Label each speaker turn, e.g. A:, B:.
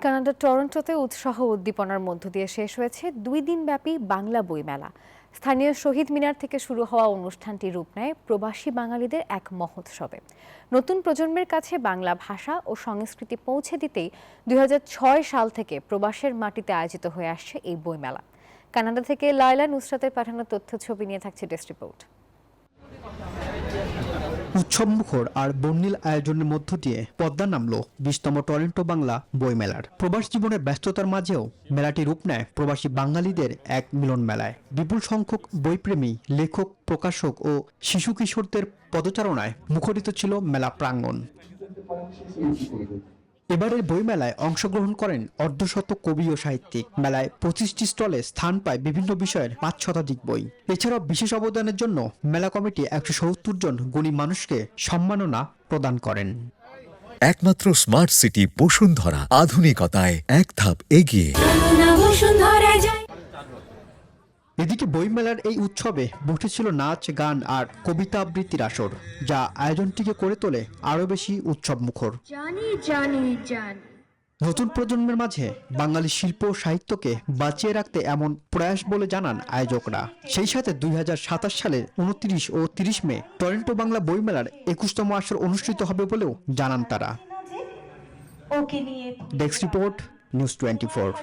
A: কানাডার টরন্টোতে উৎসাহ উদ্দীপনার মধ্য দিয়ে শেষ হয়েছে 2 দিনব্যাপী বাংলা বইমেলা। স্থানীয় শহীদ মিনার থেকে শুরু হওয়া অনুষ্ঠানটি রূপ নেয় প্রবাসী বাঙালিদের এক মহোৎসবে। নতুন প্রজন্মের কাছে বাংলা ভাষা ও সংস্কৃতি পৌঁছে দিতেই 2006 সাল থেকে প্রবাসের মাটিতে আয়োজিত হয়ে আসছে এই বইমেলা। কানাডা থেকে লায়লা নুসরাতের পাঠানো তথ্য ছবি নিয়ে থাকছে ডেস্ক রিপোর্ট।
B: উৎসবমুখর আর বর্ণিল আয়োজনের মধ্য দিয়ে পদ্মা নামলো 20তম টরন্টো বাংলা বইমেলার। প্রবাস জীবনের ব্যস্ততার মাঝেও মেলাটি রূপ নেয় প্রবাসী বাঙালিদের এক মিলন মেলায়। বিপুল সংখ্যক বইপ্রেমী, লেখক, প্রকাশক ও শিশু কিশোরদের পদচারণায় মুখরিত ছিল মেলা প্রাঙ্গণ। এবারের বইমেলায় অংশগ্রহণ করেন অর্ধশত কবি ও সাহিত্যিক। মেলায় 25টি স্টলে স্থান পায় বিভিন্ন বিষয়ের 5 শতাধিক বই। এছাড়াও বিশেষ অবদানের জন্য মেলা কমিটি 170 জন গুণী মানুষকে সম্মাননা প্রদান করেন।
C: একমাত্র স্মার্ট সিটি বসুন্ধরা, আধুনিকতায় এক ধাপ এগিয়ে।
B: এদিকে বইমেলার এই উৎসবে বসেছিল নাচ, গান আর কবিতা আবৃত্তির আসর, যা আয়োজনটিকে করে তোলে আরো বেশি উৎসব মুখর। নতুন প্রজন্মের মাঝে বাঙালি শিল্প ও সাহিত্যকে বাঁচিয়ে রাখতে এমন প্রয়াস বলে জানান আয়োজকরা। সেই সাথে 2027 সালের 29 ও 30 মে টরন্টো বাংলা বইমেলার 21তম আসর অনুষ্ঠিত হবে বলেও জানান তারা। Desk report, news 24।